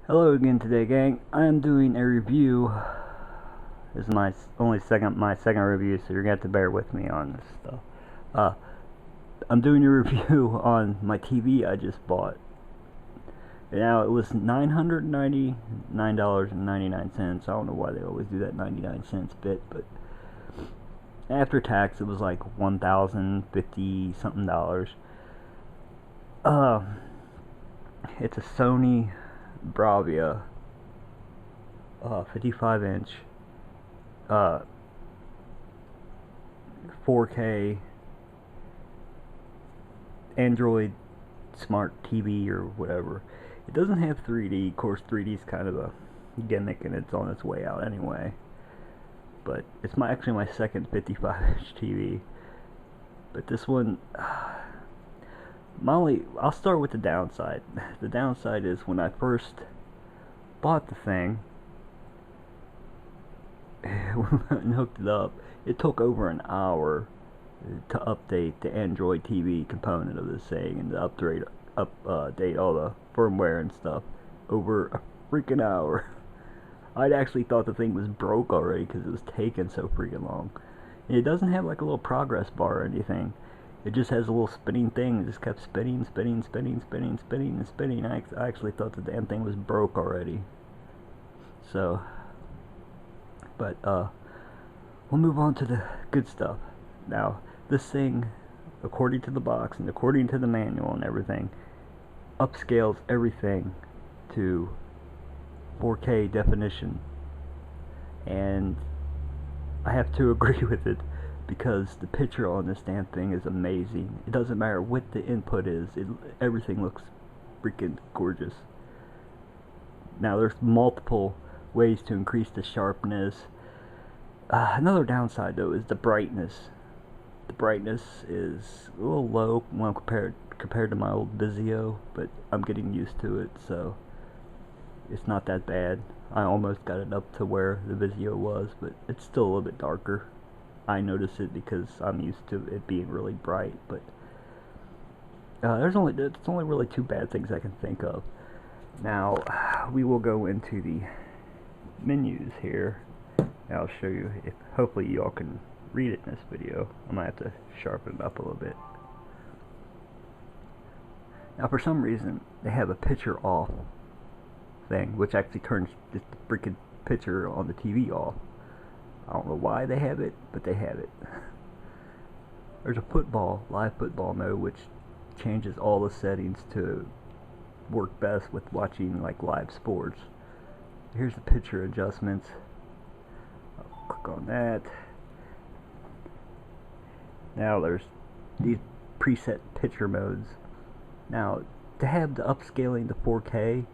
Hello again today, gang. I am doing a review. This is my second review, so you're gonna have to bear with me on this stuff. Uh, I'm doing a review on my TV I just bought. Now it was $999.99. I don't know why they always do that 99 cents bit, but after tax it was like $1,050 something dollars. Uh, it's a Sony Bravia 55-inch 4K Android smart TV or whatever. It doesn't have 3D. Of course, 3D is kind of a gimmick and it's on its way out anyway. But it's actually my second 55-inch TV. But this one, I'll start with the downside. The downside is when I first bought the thing and hooked it up, it took over an hour to update the Android TV component of this thing and to update all the firmware and stuff. Over a freaking hour. I'd actually thought the thing was broke already because it was taking so freaking long. And it doesn't have like a little progress bar or anything. It just has a little spinning thing. It just kept spinning. I actually thought the damn thing was broke already. So, but we'll move on to the good stuff. Now, this thing, according to the box and according to the manual and everything, upscales everything to 4K definition. And I have to agree with it, because the picture on this damn thing is amazing. It doesn't matter what the input is, everything looks freaking gorgeous. Now there's multiple ways to increase the sharpness. Another downside though is the brightness. The brightness is a little low when compared to my old Vizio, but I'm getting used to it, so it's not that bad. I almost got it up to where the Vizio was, but it's still a little bit darker. I notice it because I'm used to it being really bright, but there's only really two bad things I can think of. Now we will go into the menus here. I'll show you. Hopefully you all can read it in this video. I might have to sharpen it up a little bit. Now for some reason they have a picture off thing, which actually turns the freaking picture on the TV off. I don't know why they have it, but they have it. There's a live football mode, which changes all the settings to work best with watching like live sports. Here's the picture adjustments. I'll click on that. Now there's these preset picture modes. Now, to have the upscaling to 4K,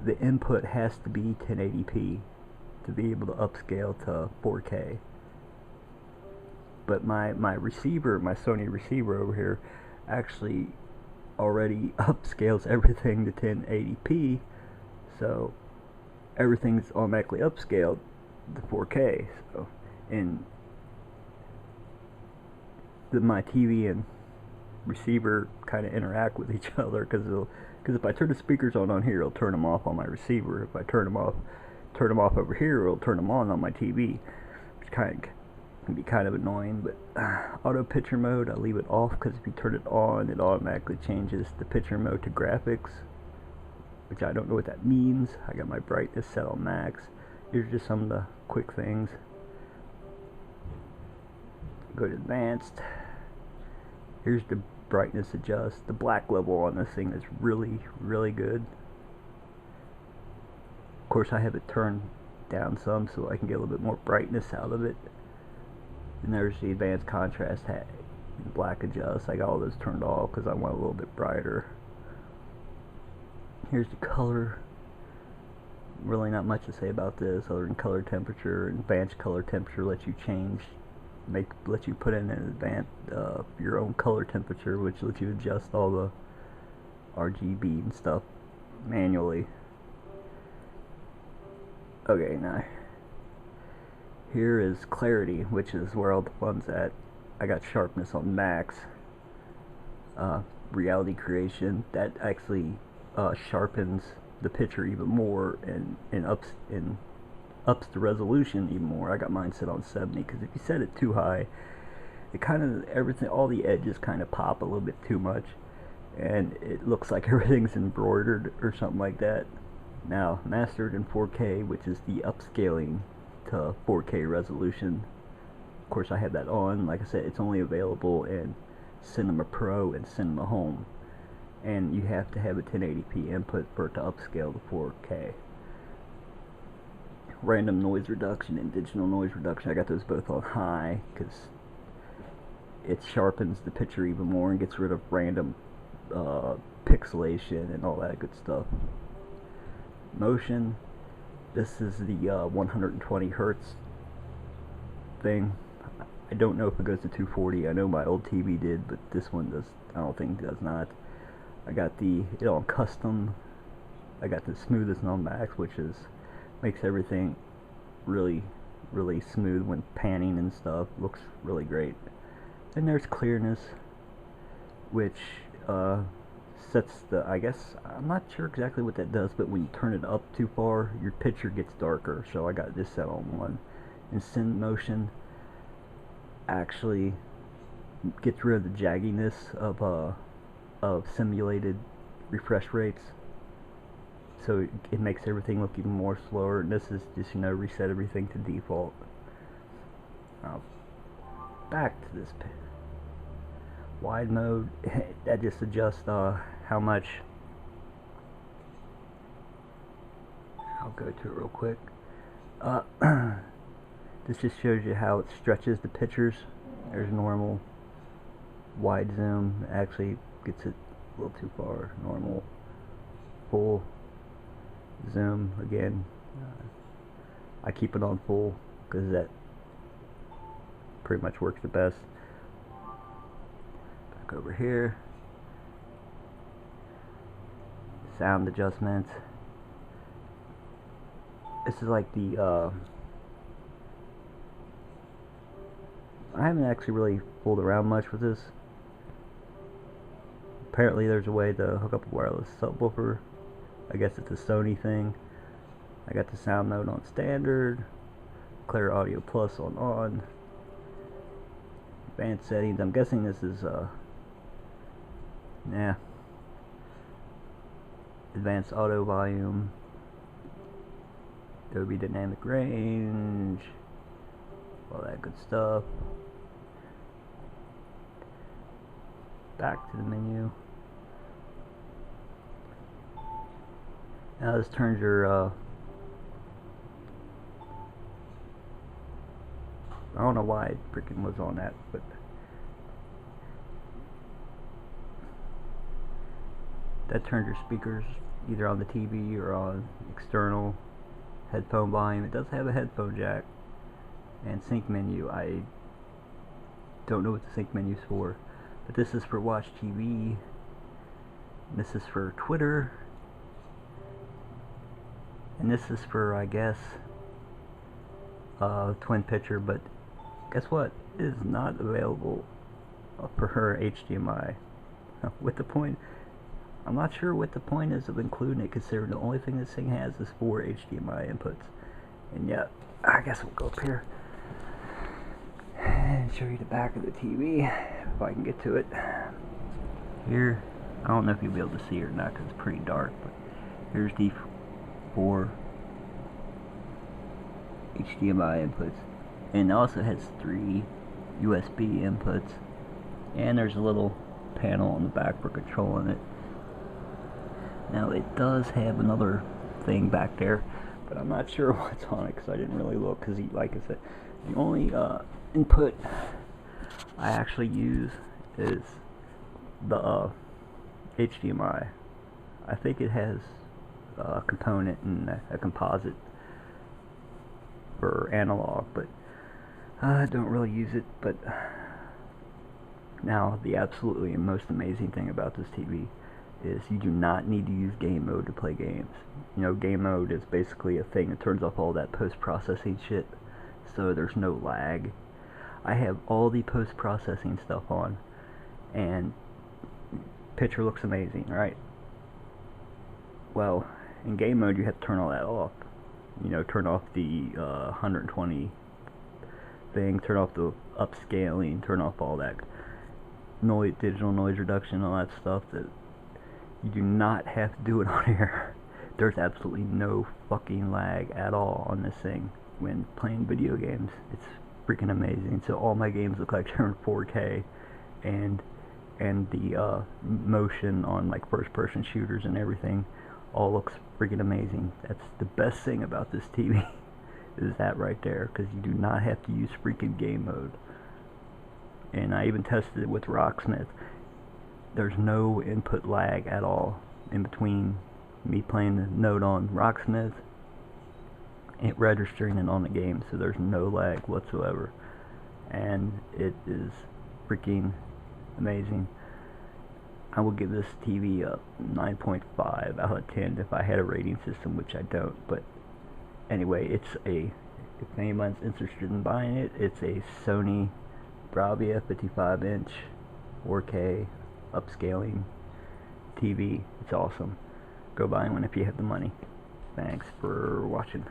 the input has to be 1080p to be able to upscale to 4K. But my receiver, my Sony receiver over here, actually already upscales everything to 1080p, so everything's automatically upscaled to 4K. So, and my TV and receiver kind of interact with each other, because if I turn the speakers on here, it'll turn them off on my receiver. If I turn them off over here, it'll turn them on my TV, which can be kind of annoying. But auto picture mode, I leave it off, because if you turn it on, it automatically changes the picture mode to graphics, which I don't know what that means. I got my brightness set on max. Here's just some of the quick things. Go to advanced. Here's the brightness adjust. The black level on this thing is really, really good. Of course, I have it turned down some so I can get a little bit more brightness out of it. And there's the advanced contrast black adjust. I got all those turned off because I want a little bit brighter. Here's the color. Really not much to say about this other than color temperature. Advanced color temperature lets you let you put in an advanced your own color temperature, which lets you adjust all the RGB and stuff manually. Okay, now here is clarity, which is where all the fun's at. I got sharpness on max. Reality creation, that actually sharpens the picture even more and ups the resolution even more. I got mine set on 70 because if you set it too high, it kind of everything, all the edges kind of pop a little bit too much, and it looks like everything's embroidered or something like that. Now, mastered in 4K, which is the upscaling to 4K resolution. Of course, I have that on. Like I said, it's only available in Cinema Pro and Cinema Home, and you have to have a 1080p input for it to upscale to 4K. Random noise reduction and digital noise reduction, I got those both on high because it sharpens the picture even more and gets rid of random pixelation and all that good stuff. Motion, this is the 120 hertz thing. I don't know if it goes to 240. I know my old TV did, but this one does. I don't think it does not. I got it on custom. I got the smoothest on max, which makes everything really smooth when panning and stuff. Looks really great. Then there's clearness, which sets the, I guess, I'm not sure exactly what that does, but when you turn it up too far, your picture gets darker. So I got this set on 1. And Sim Motion actually gets rid of the jagginess of simulated refresh rates. So it makes everything look even more slower. And this is just, reset everything to default. Now, back to this wide mode. That just adjusts how much. I'll go to it real quick. This just shows you how it stretches the pictures. There's normal, wide zoom. Actually gets it a little too far. Normal, full zoom again. I keep it on full because that pretty much works the best. Back over here, sound adjustments. This is like the I haven't actually really fooled around much with this. Apparently there's a way to hook up a wireless subwoofer. I guess it's a Sony thing. I got the sound mode on standard, clear audio plus on, advanced settings. I'm guessing this is advanced auto volume, Dolby dynamic range, all that good stuff. Back to the menu. Now this turns your I don't know why it freaking was on that, but that turns your speakers either on the TV or on external headphone volume. It does have a headphone jack and sync menu. I don't know what the sync menu is for, but this is for Watch TV. This is for Twitter, and this is for, I guess, twin picture. But guess what? It is not available for her HDMI. With the point, I'm not sure what the point is of including it, considering the only thing this thing has is 4 HDMI inputs. And yet, I guess we'll go up here and show you the back of the TV if I can get to it. Here, I don't know if you'll be able to see it or not because it's pretty dark, but here's the 4 HDMI inputs, and it also has 3 USB inputs, and there's a little panel on the back for controlling it. Now it does have another thing back there, but I'm not sure what's on it because I didn't really look, because like I said, the only input I actually use is the HDMI. I think it has a component and a composite for analog, but I don't really use it. But now the absolutely most amazing thing about this TV is you do not need to use game mode to play games. You know, game mode is basically a thing that turns off all that post-processing shit, so there's no lag. I have all the post-processing stuff on, and picture looks amazing, right? Well, in game mode you have to turn all that off. You know, turn off the 120 thing, turn off the upscaling, turn off all that noise, digital noise reduction, all that stuff that you do not have to do it on here. There's absolutely no fucking lag at all on this thing when playing video games. It's freaking amazing. So all my games look like they're in 4K, and the motion on like first-person shooters and everything all looks freaking amazing. That's the best thing about this TV is that right there, because you do not have to use freaking game mode. And I even tested it with Rocksmith. There's no input lag at all in between me playing the note on Rocksmith and registering it on the game, so there's no lag whatsoever, and it is freaking amazing. I will give this TV a 9.5 out of 10 if I had a rating system, which I don't. But anyway, if anyone's interested in buying it, it's a Sony Bravia 55-inch 4K upscaling TV. It's awesome. Go buy one if you have the money. Thanks for watching.